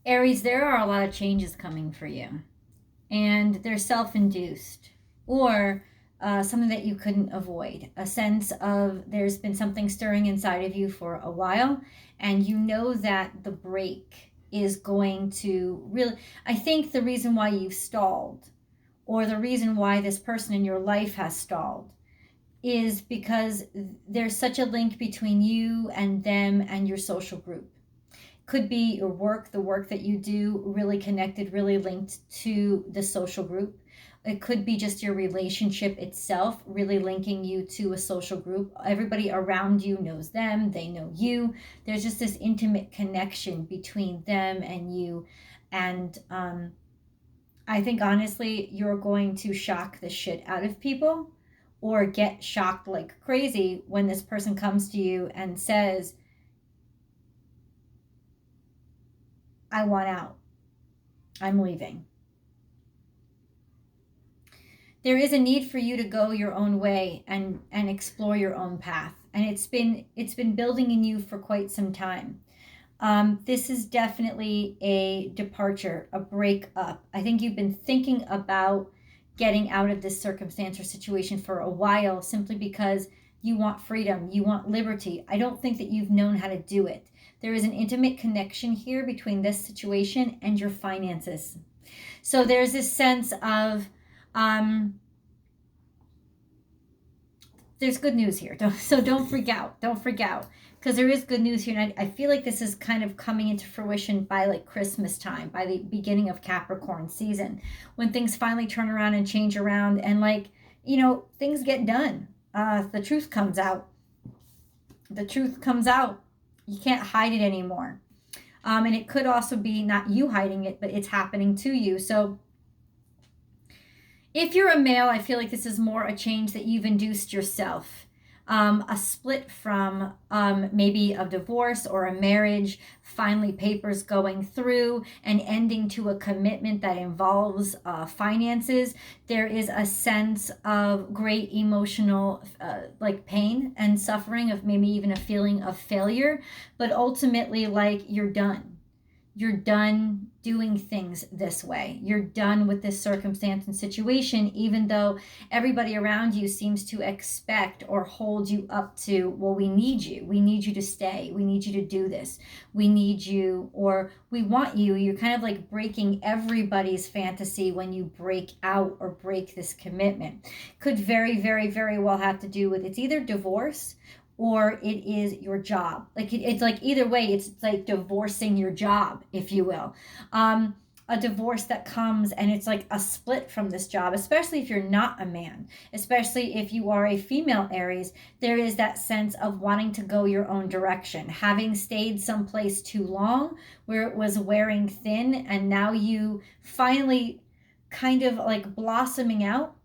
Aries, there are a lot of changes coming for you, and they're self-induced or something that you couldn't avoid. A sense of there's been something stirring inside of you for a while, and you know that the break is going to really. I think the reason why you've stalled, or the reason why this person in your life has stalled, is because there's such a link between you and them and your social group. Could be your work, the work that you do, really connected, really linked to the social group. It could be just your relationship itself, really linking you to a social group. Everybody around you knows them, they know you. There's just this intimate connection between them and you. And I think honestly, you're going to shock the shit out of people or get shocked like crazy when this person comes to you and says, I want out. I'm leaving. There is a need for you to go your own way and explore your own path. And it's been building in you for quite some time. This is definitely a departure, a breakup. I think you've been thinking about getting out of this circumstance or situation for a while simply because you want freedom, you want liberty. I don't think that you've known how to do it. There is an intimate connection here between this situation and your finances. So there's this sense of, um, there's good news here. So don't freak out. Don't freak out. Because there is good news here. And I feel like this is kind of coming into fruition by like Christmas time, by the beginning of Capricorn season, when things finally turn around and change around and like, things get done. The truth comes out. The truth comes out. You can't hide it anymore. And it could also be not you hiding it, but it's happening to you. So if you're a male, I feel like this is more a change that you've induced yourself. A split from maybe a divorce or a marriage, finally papers going through and ending to a commitment that involves finances. There is a sense of great emotional like pain and suffering, of maybe even a feeling of failure, but ultimately like you're done. You're done doing things this way. You're done with this circumstance and situation, even though everybody around you seems to expect or hold you up to, well, we need you. We need you to stay. We need you to do this. We need you, or we want you. You're kind of like breaking everybody's fantasy when you break out or break this commitment. Could very, very, very well have to do with, it's either divorce or it is your job. Like it's like either way, it's like divorcing your job, if you will. A divorce that comes and it's like a split from this job, especially if you're not a man, especially if you are a female Aries, there is that sense of wanting to go your own direction, having stayed someplace too long where it was wearing thin, and now you finally kind of like blossoming out,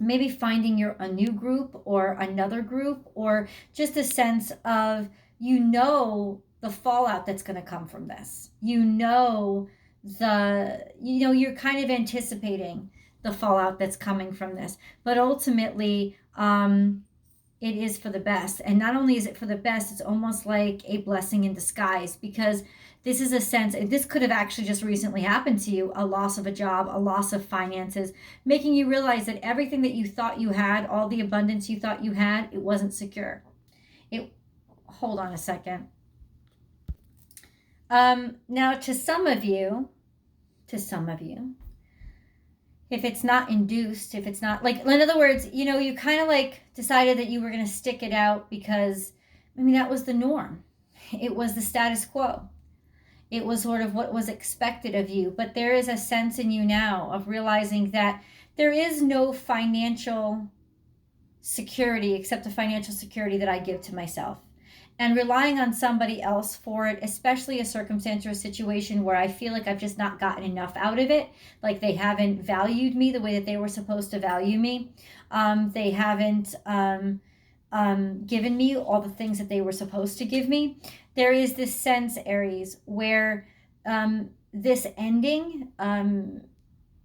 maybe finding a new group or another group, or just a sense of, the fallout that's going to come from this. You're kind of anticipating the fallout that's coming from this, but ultimately it is for the best. And not only is it for the best, it's almost like a blessing in disguise, because this is a sense, this could have actually just recently happened to you, a loss of a job, a loss of finances, making you realize that everything that you thought you had, all the abundance you thought you had, it wasn't secure. Hold on a second. Now to some of you, if it's not induced, if it's not like, in other words, you kind of like decided that you were going to stick it out because, that was the norm. It was the status quo. It was sort of what was expected of you. But there is a sense in you now of realizing that there is no financial security except the financial security that I give to myself. And relying on somebody else for it, especially a circumstance or a situation where I feel like I've just not gotten enough out of it, like they haven't valued me the way that they were supposed to value me. They haven't given me all the things that they were supposed to give me. There is this sense, Aries, where this ending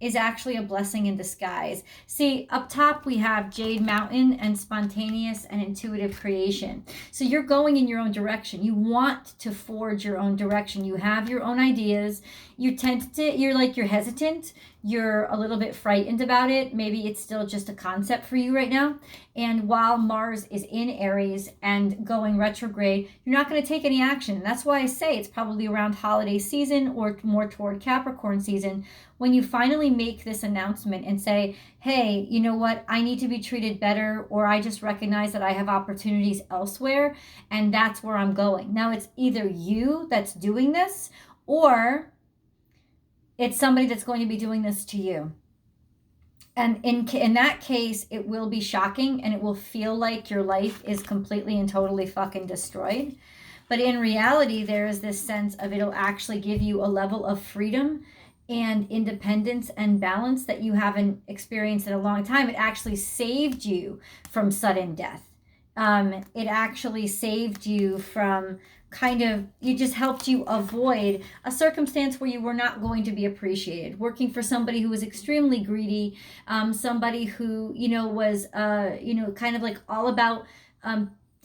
is actually a blessing in disguise. See, up top we have Jade Mountain and spontaneous and intuitive creation. So you're going in your own direction. You want to forge your own direction. You have your own ideas. You're tentative, you're hesitant. You're a little bit frightened about it. Maybe it's still just a concept for you right now. And while Mars is in Aries and going retrograde, you're not going to take any action. And that's why I say it's probably around holiday season or more toward Capricorn season when you finally make this announcement and say, hey, you know what? I need to be treated better, or I just recognize that I have opportunities elsewhere, and that's where I'm going. Now, it's either you that's doing this, or it's somebody that's going to be doing this to you. And in that case, it will be shocking, and it will feel like your life is completely and totally fucking destroyed. But in reality, there is this sense of it'll actually give you a level of freedom and independence and balance that you haven't experienced in a long time. It actually saved you from sudden death. It actually saved you from it just helped you avoid a circumstance where you were not going to be appreciated. Working for somebody who was extremely greedy, somebody who, was, kind of like all about,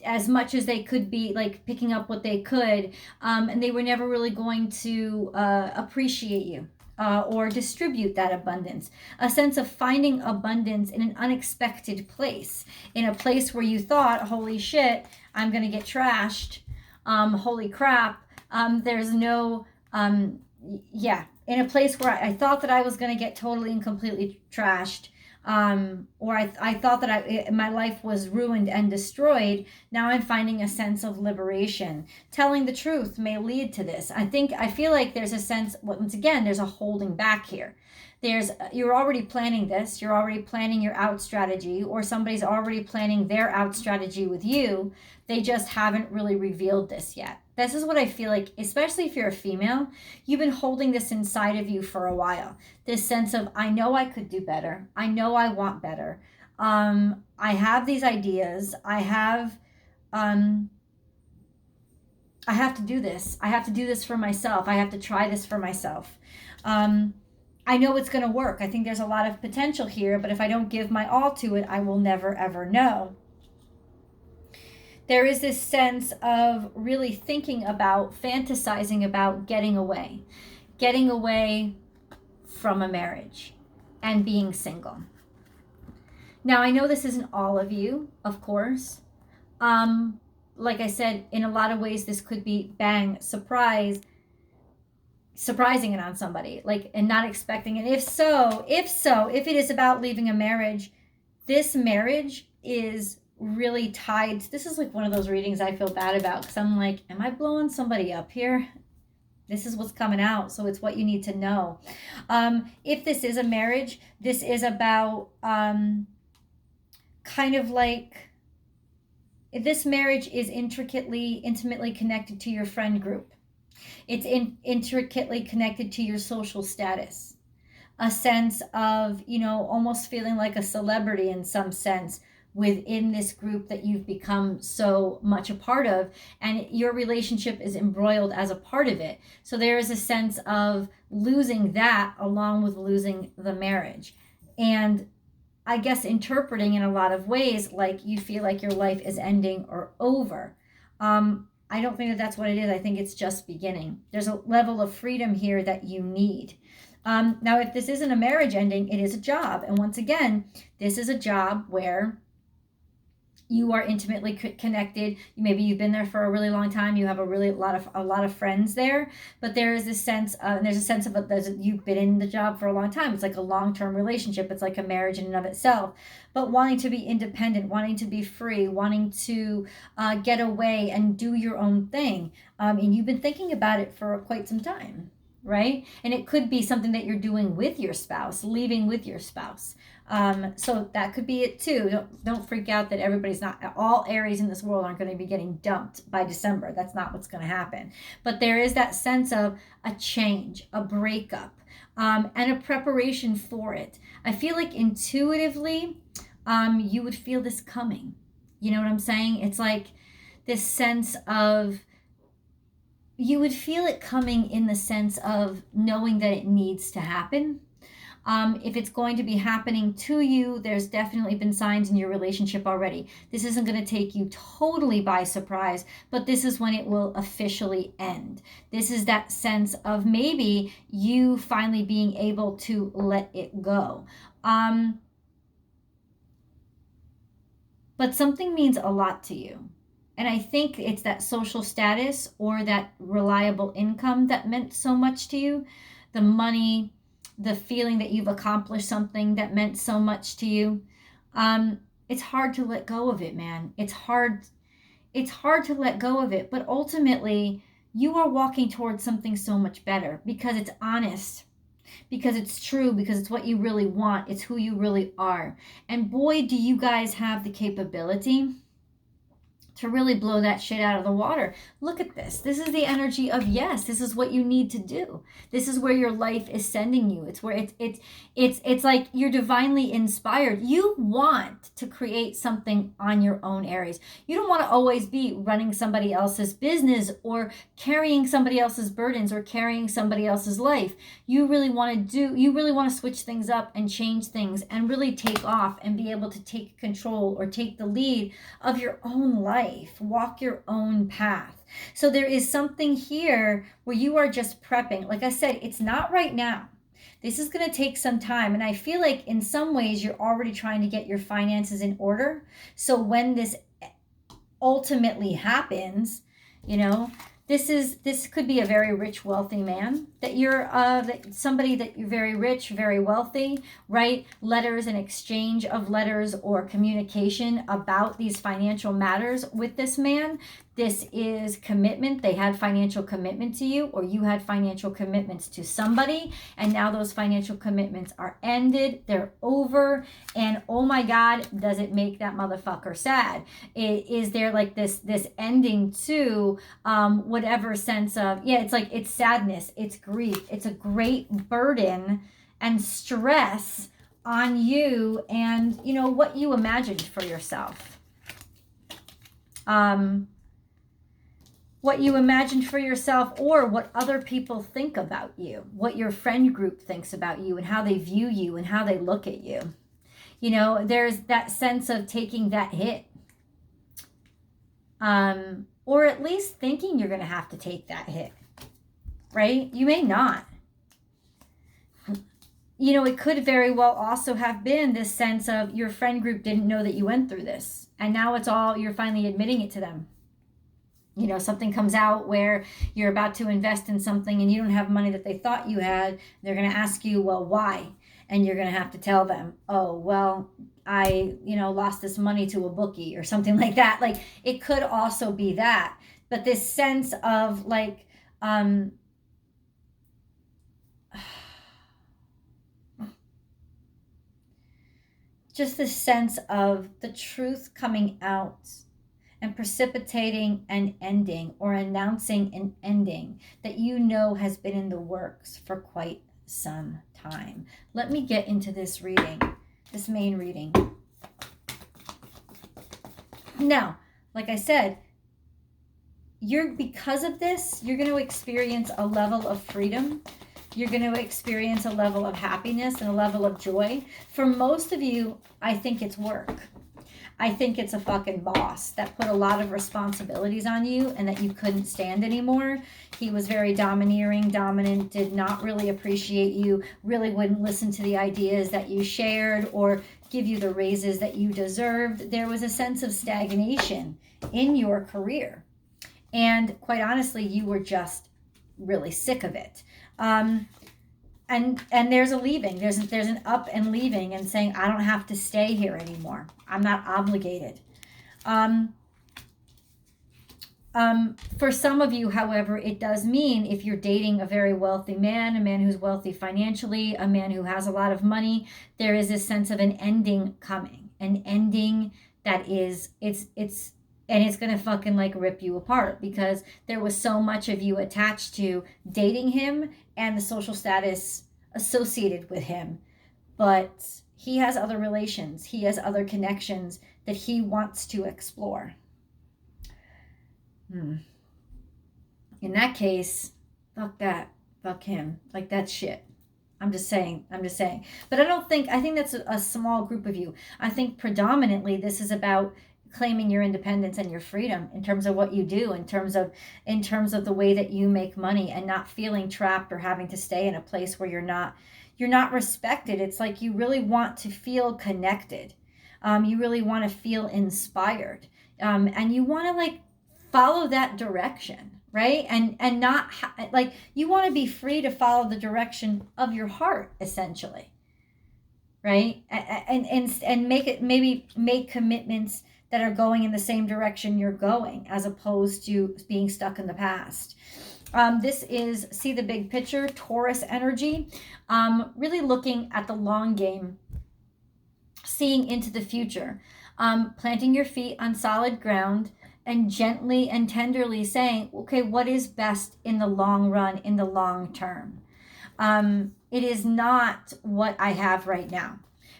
as much as they could be, like picking up what they could, and they were never really going to appreciate you or distribute that abundance. A sense of finding abundance in an unexpected place, in a place where you thought, holy shit, I'm going to get trashed. Holy crap. There's no, in a place where I thought that I was going to get totally and completely trashed. Or I thought that my life was ruined and destroyed. Now I'm finding a sense of liberation. Telling the truth may lead to this. I feel like there's a sense, once again, there's a holding back here. You're already planning this. You're already planning your out strategy, or somebody's already planning their out strategy with you. They just haven't really revealed this yet. This is what I feel like, especially if you're a female, you've been holding this inside of you for a while. This sense of, I know I could do better. I know I want better. I have these ideas. I have to do this. I have to do this for myself. I have to try this for myself. I know it's going to work. I think there's a lot of potential here, but if I don't give my all to it, I will never, ever know. There is this sense of really thinking about, fantasizing about getting away from a marriage and being single. Now, I know this isn't all of you, of course. Like I said, in a lot of ways, this could be bang, surprising it on somebody, and not expecting it. If it is about leaving a marriage, this marriage is really tied. This is like one of those readings I feel bad about, because I'm like, am I blowing somebody up here? This is what's coming out, so it's what you need to know. If this is a marriage, this is about this marriage is intimately connected to your friend group. It's intricately connected to your social status. A sense of, almost feeling like a celebrity in some sense within this group that you've become so much a part of, and your relationship is embroiled as a part of it. So there is a sense of losing that along with losing the marriage. And I guess interpreting in a lot of ways like you feel like your life is ending or over. I don't think that that's what it is. I think it's just beginning. There's a level of freedom here that you need. Now, if this isn't a marriage ending, it is a job. And once again, this is a job where you are intimately connected. Maybe you've been there for a really long time. You have a lot of friends there. But there is this sense, and there's a sense of you've been in the job for a long time. It's like a long-term relationship. It's like a marriage in and of itself. But wanting to be independent, wanting to be free, wanting to get away and do your own thing. And you've been thinking about it for quite some time, right? And it could be something that you're doing with your spouse, leaving with your spouse. So that could be it too. Don't freak out that everybody's not, all Aries in this world aren't going to be getting dumped by December. That's not what's going to happen. But there is that sense of a change, a breakup, and a preparation for it. I feel like intuitively, you would feel this coming. You know what I'm saying? It's like this sense of, you would feel it coming in the sense of knowing that it needs to happen. If it's going to be happening to you, there's definitely been signs in your relationship already. This isn't going to take you totally by surprise, but this is when it will officially end. This is that sense of maybe you finally being able to let it go. But something means a lot to you. And I think it's that social status or that reliable income that meant so much to you. The money, the feeling that you've accomplished something that meant so much to you. It's hard to let go of it, man. It's hard to let go of it. But ultimately, you are walking towards something so much better because it's honest, because it's true, because it's what you really want. It's who you really are. And boy, do you guys have the capability to really blow that shit out of the water. Look at this. This is the energy of yes. This is what you need to do. This is where your life is sending you. It's where it's like you're divinely inspired. You want to create something on your own, Aries. You don't want to always be running somebody else's business or carrying somebody else's burdens or carrying somebody else's life. You really want to switch things up and change things and really take off and be able to take control or take the lead of your own life. Walk your own path. So there is something here where you are just prepping. Like I said, it's not right now. This is going to take some time. And I feel like in some ways you're already trying to get your finances in order. So when this ultimately happens, this could be a very rich, wealthy man somebody that you're very rich, very wealthy, write letters and exchange of letters or communication about these financial matters with this man. This is commitment. They had financial commitment to you, or you had financial commitments to somebody, and now those financial commitments are ended. They're over, and oh my God, does it make that motherfucker sad? Is there like this ending to whatever sense of, it's sadness, it's grief, it's a great burden and stress on you, and what you imagined for yourself. What you imagined for yourself, or what other people think about you, what your friend group thinks about you and how they view you and how they look at you. There's that sense of taking that hit. Or at least thinking you're going to have to take that hit, right? You may not. It could very well also have been this sense of your friend group didn't know that you went through this. And now you're finally admitting it to them. Something comes out where you're about to invest in something and you don't have money that they thought you had. They're going to ask you, well, why? And you're going to have to tell them, oh, well, I, lost this money to a bookie or something like that. Like, it could also be that. But this sense of like, just this sense of the truth coming out and precipitating an ending or announcing an ending that has been in the works for quite some time. Let me get into this reading, this main reading. Now, like I said, because of this, you're going to experience a level of freedom. You're going to experience a level of happiness and a level of joy. For most of you, I think it's work. I think it's a fucking boss that put a lot of responsibilities on you and that you couldn't stand anymore. He was very dominant, did not really appreciate you, really wouldn't listen to the ideas that you shared or give you the raises that you deserved. There was a sense of stagnation in your career. And quite honestly, you were just really sick of it. And there's a leaving. There's an up and leaving and saying, I don't have to stay here anymore. I'm not obligated. For some of you, however, it does mean if you're dating a very wealthy man, a man who's wealthy financially, a man who has a lot of money, there is this sense of an ending coming. An ending that is, it's going to fucking like rip you apart because there was so much of you attached to dating him and the social status associated with him. But he has other relations. He has other connections that he wants to explore. In that case, fuck that. Fuck him. Like, that's shit. I'm just saying. But I think that's a small group of you. I think predominantly this is about claiming your independence and your freedom in terms of what you do, in terms of the way that you make money, and not feeling trapped or having to stay in a place where you're not respected. It's like you really want to feel connected. You really want to feel inspired. And you want to like follow that direction, right? And not like you want to be free to follow the direction of your heart, essentially, right? And make commitments that are going in the same direction you're going, as opposed to being stuck in the past. This is, see the big picture, Taurus energy, really looking at the long game, seeing into the future, planting your feet on solid ground, and gently and tenderly saying, okay, what is best in the long run, in the long term? It is not what I have right now,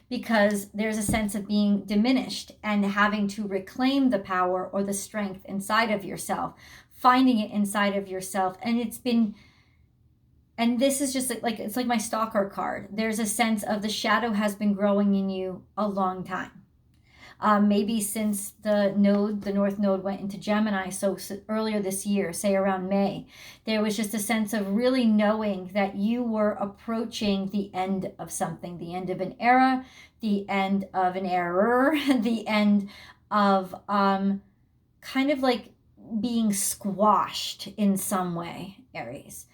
because there's a sense of being diminished and having to reclaim the power or the strength inside of yourself, finding it inside of yourself. And this is just like, it's like my stalker card. There's a sense of the shadow has been growing in you a long time. Maybe since the North Node went into Gemini, so earlier this year, say around May, there was just a sense of really knowing that you were approaching the end of something, the end of an era, the end of an error, the end of kind of like being squashed in some way, Aries.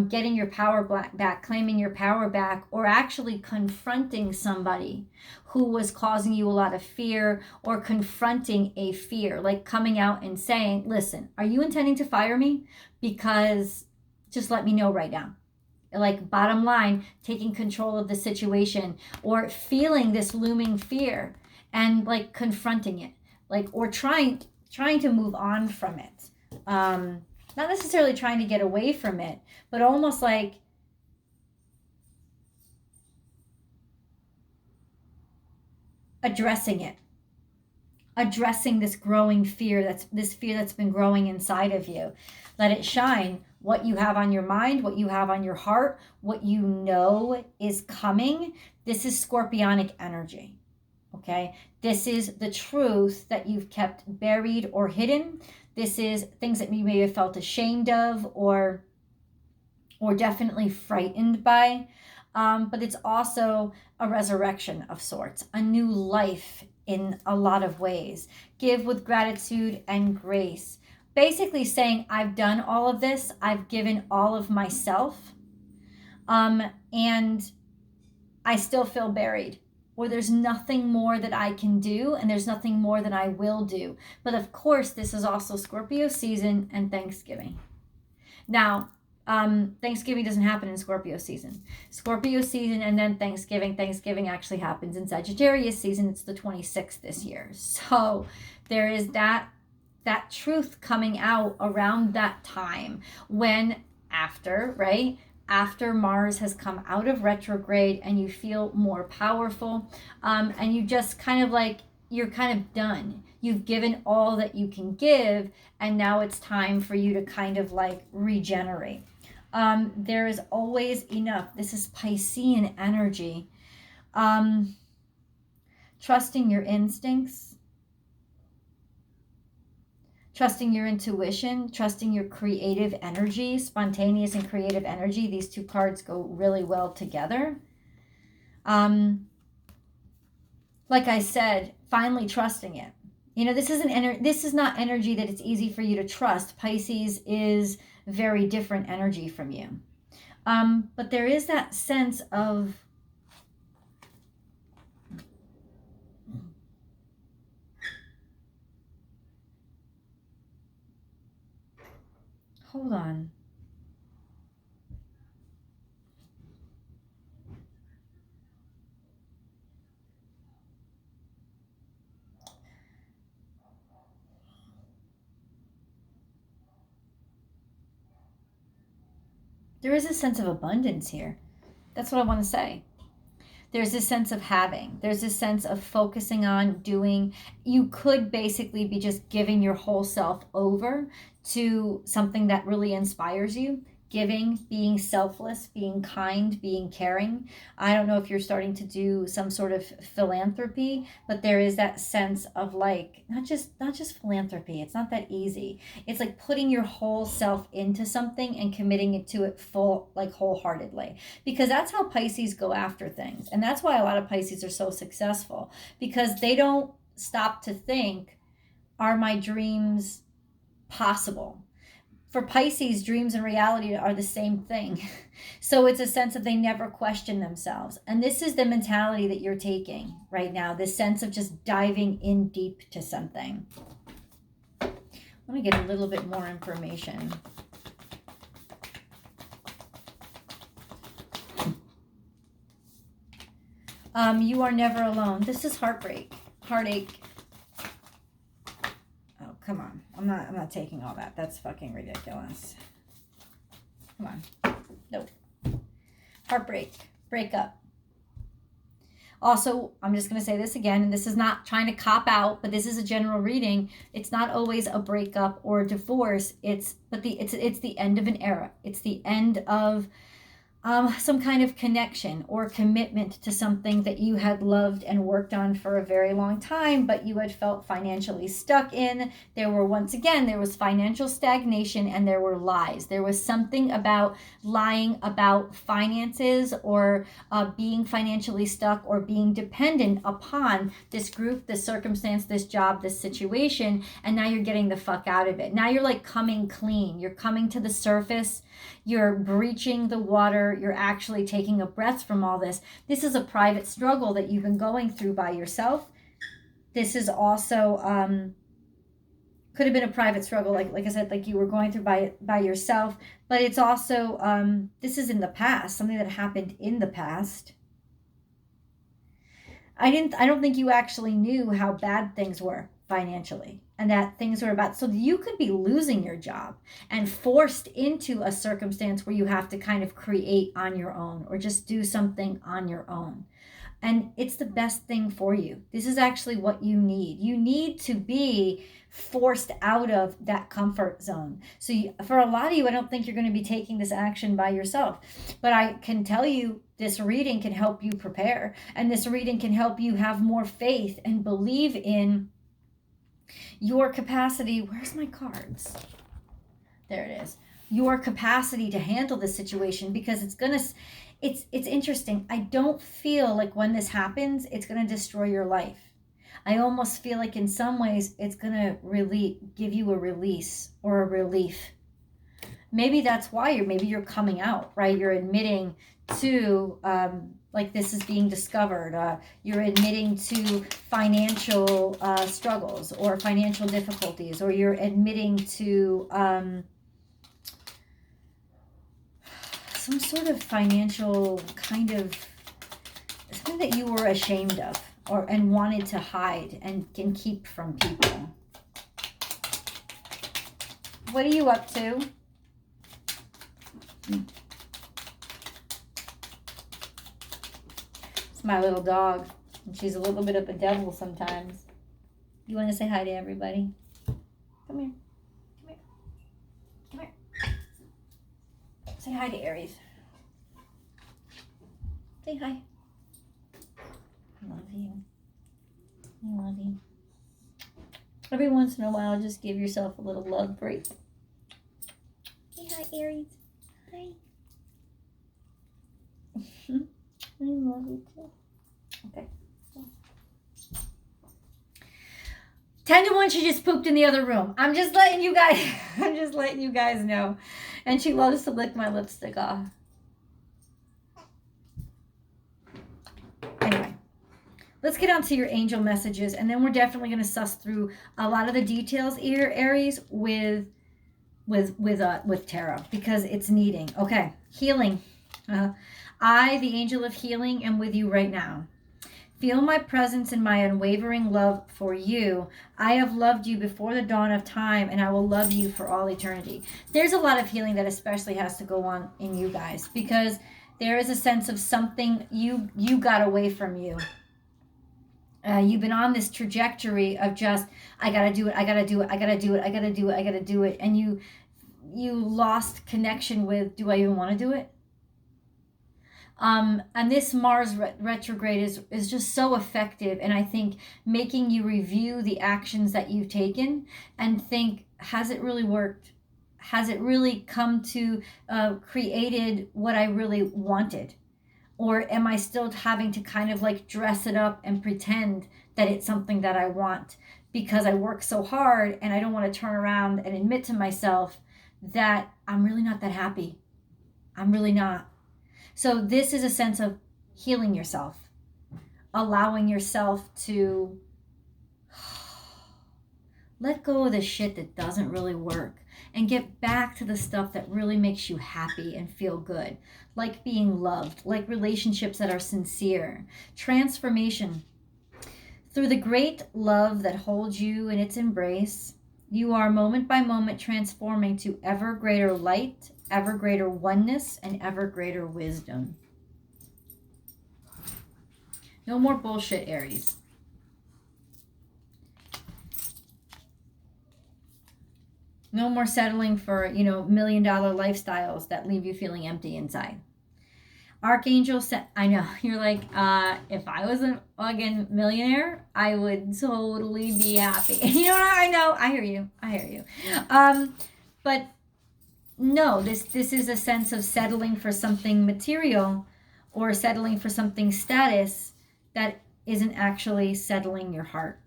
Getting your power back, claiming your power back, or actually confronting somebody who was causing you a lot of fear, or confronting a fear, like coming out and saying, listen, are you intending to fire me? Because just let me know right now. Like, bottom line, taking control of the situation, or feeling this looming fear and like confronting it, like, or trying to move on from it. Not necessarily trying to get away from it, but almost like addressing it, addressing this growing fear, that's been growing inside of you. Let it shine. What you have on your mind, what you have on your heart, what you know is coming. This is scorpionic energy. Okay, this is the truth that you've kept buried or hidden. This is things that you may have felt ashamed of, or definitely frightened by. But it's also a resurrection of sorts, a new life in a lot of ways. Give with gratitude and grace. Basically saying, I've done all of this, I've given all of myself, and I still feel buried. Or there's nothing more that I can do, and there's nothing more that I will do. But of course, this is also Scorpio season and Thanksgiving. Now, Thanksgiving doesn't happen in Scorpio season. Scorpio season and then Thanksgiving. Thanksgiving actually happens in Sagittarius season. It's the 26th this year. So there is that truth coming out around that time, when after, right? After Mars has come out of retrograde and you feel more powerful, and you just kind of like, you're kind of done. You've given all that you can give, and now it's time for you to kind of like regenerate. There is always enough. This is Piscean energy. Trusting your instincts, trusting your intuition, trusting your creative energy, spontaneous and creative energy. These two cards go really well together. Like I said, finally trusting it. You know, this is not energy that it's easy for you to trust. Pisces is very different energy from you. But there is that sense of hold on. There is a sense of abundance here. That's what I want to say. There's this sense of having. There's this sense of focusing on doing. You could basically be just giving your whole self over to something that really inspires you, giving, being selfless, being kind, being caring. I don't know if you're starting to do some sort of philanthropy, but there is that sense of like not just philanthropy. It's not that easy. It's like putting your whole self into something and committing it to it full, like wholeheartedly, because that's how Pisces go after things. And that's why a lot of Pisces are so successful, because they don't stop to think, are my dreams possible? For Pisces, dreams and reality are the same thing. So it's a sense of they never question themselves. And this is the mentality that you're taking right now, this sense of just diving in deep to something. Let me get a little bit more information. You are never alone. This is heartbreak, heartache. Oh, come on. I'm not taking all that. That's fucking ridiculous. Come on. Nope. Heartbreak. Breakup. Also, I'm just going to say this again, and this is not trying to cop out, but this is a general reading. It's not always a breakup or a divorce. It's the end of an era. It's the end of some kind of connection or commitment to something that you had loved and worked on for a very long time, but you had felt financially stuck in. There was financial stagnation, and there were lies. There was something about lying about finances, or being financially stuck, or being dependent upon this group, this circumstance, this job, this situation, and now you're getting the fuck out of it. Now you're like coming clean. You're coming to the surface. You're breaching the water. You're actually taking a breath from all this. This is a private struggle that you've been going through by yourself. This is also could have been a private struggle, like I said, like you were going through by yourself. But it's also this is in the past, something that happened in the past. I don't think you actually knew how bad things were financially, and that things were about, so you could be losing your job and forced into a circumstance where you have to kind of create on your own, or just do something on your own. And it's the best thing for you. This is actually what you need. You need to be forced out of that comfort zone. So for a lot of you, I don't think you're going to be taking this action by yourself. But I can tell you, this reading can help you prepare. And this reading can help you have more faith and believe in your capacity. Where's my cards? There it is. Your capacity to handle this situation, because it's interesting. I don't feel like when this happens, it's going to destroy your life. I almost feel like in some ways it's going to give you a release or a relief. Maybe that's why you're coming out, right? You're admitting to like this is being discovered. You're admitting to financial struggles or financial difficulties, or you're admitting to some sort of financial kind of something that you were ashamed of, and wanted to hide and can keep from people. What are you up to? It's my little dog, and she's a little bit of a devil sometimes. You want to say hi to everybody? Come here. Come here. Come here. Say hi to Aries. Say hi. I love you. I love you. Every once in a while, just give yourself a little love break. Say hi, Aries. Hi. I love you too. Okay. 10 to 1, she just pooped in the other room. I'm just letting you guys know. And she loves to lick my lipstick off. Anyway, let's get on to your angel messages, and then we're definitely going to suss through a lot of the details here, Aries, with tarot, because it's needing. Okay, healing. I, the angel of healing, am with you right now. Feel my presence and my unwavering love for you. I have loved you before the dawn of time, and I will love you for all eternity. There's a lot of healing that especially has to go on in you guys, because there is a sense of something you got away from you. You've been on this trajectory of just, I gotta do it, I gotta do it, I gotta do it, I gotta do it, I gotta do it. And you lost connection with, do I even want to do it? And this Mars retrograde is just so effective. And I think making you review the actions that you've taken and think, has it really worked? Has it really come to created what I really wanted? Or am I still having to kind of like dress it up and pretend that it's something that I want because I work so hard and I don't want to turn around and admit to myself that I'm really not that happy. I'm really not. So this is a sense of healing yourself, allowing yourself to let go of the shit that doesn't really work and get back to the stuff that really makes you happy and feel good, like being loved, like relationships that are sincere. Transformation. Through the great love that holds you in its embrace, you are moment by moment transforming to ever greater light, ever greater oneness, and ever greater wisdom. No more bullshit, Aries. No more settling for, $1 million lifestyles that leave you feeling empty inside. Archangel said, I know, you're like, if I was a fucking millionaire, I would totally be happy. You know what? I know. I hear you. But no, this is a sense of settling for something material or settling for something status that isn't actually settling your heart.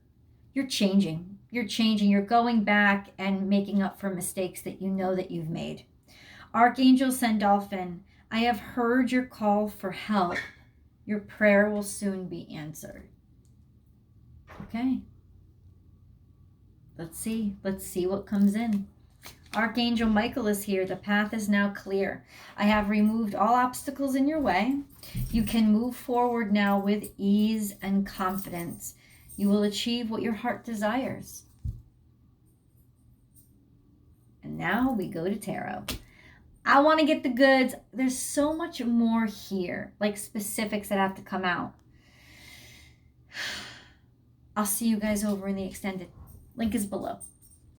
You're changing. You're going back and making up for mistakes that you know that you've made. Archangel Sandalphon, I have heard your call for help. Your prayer will soon be answered. Okay. Let's see what comes in. Archangel Michael is here. The path is now clear. I have removed all obstacles in your way. You can move forward now with ease and confidence. You will achieve what your heart desires. And now we go to tarot. I want to get the goods. There's so much more here, like specifics that have to come out. I'll see you guys over in the extended. Link is below.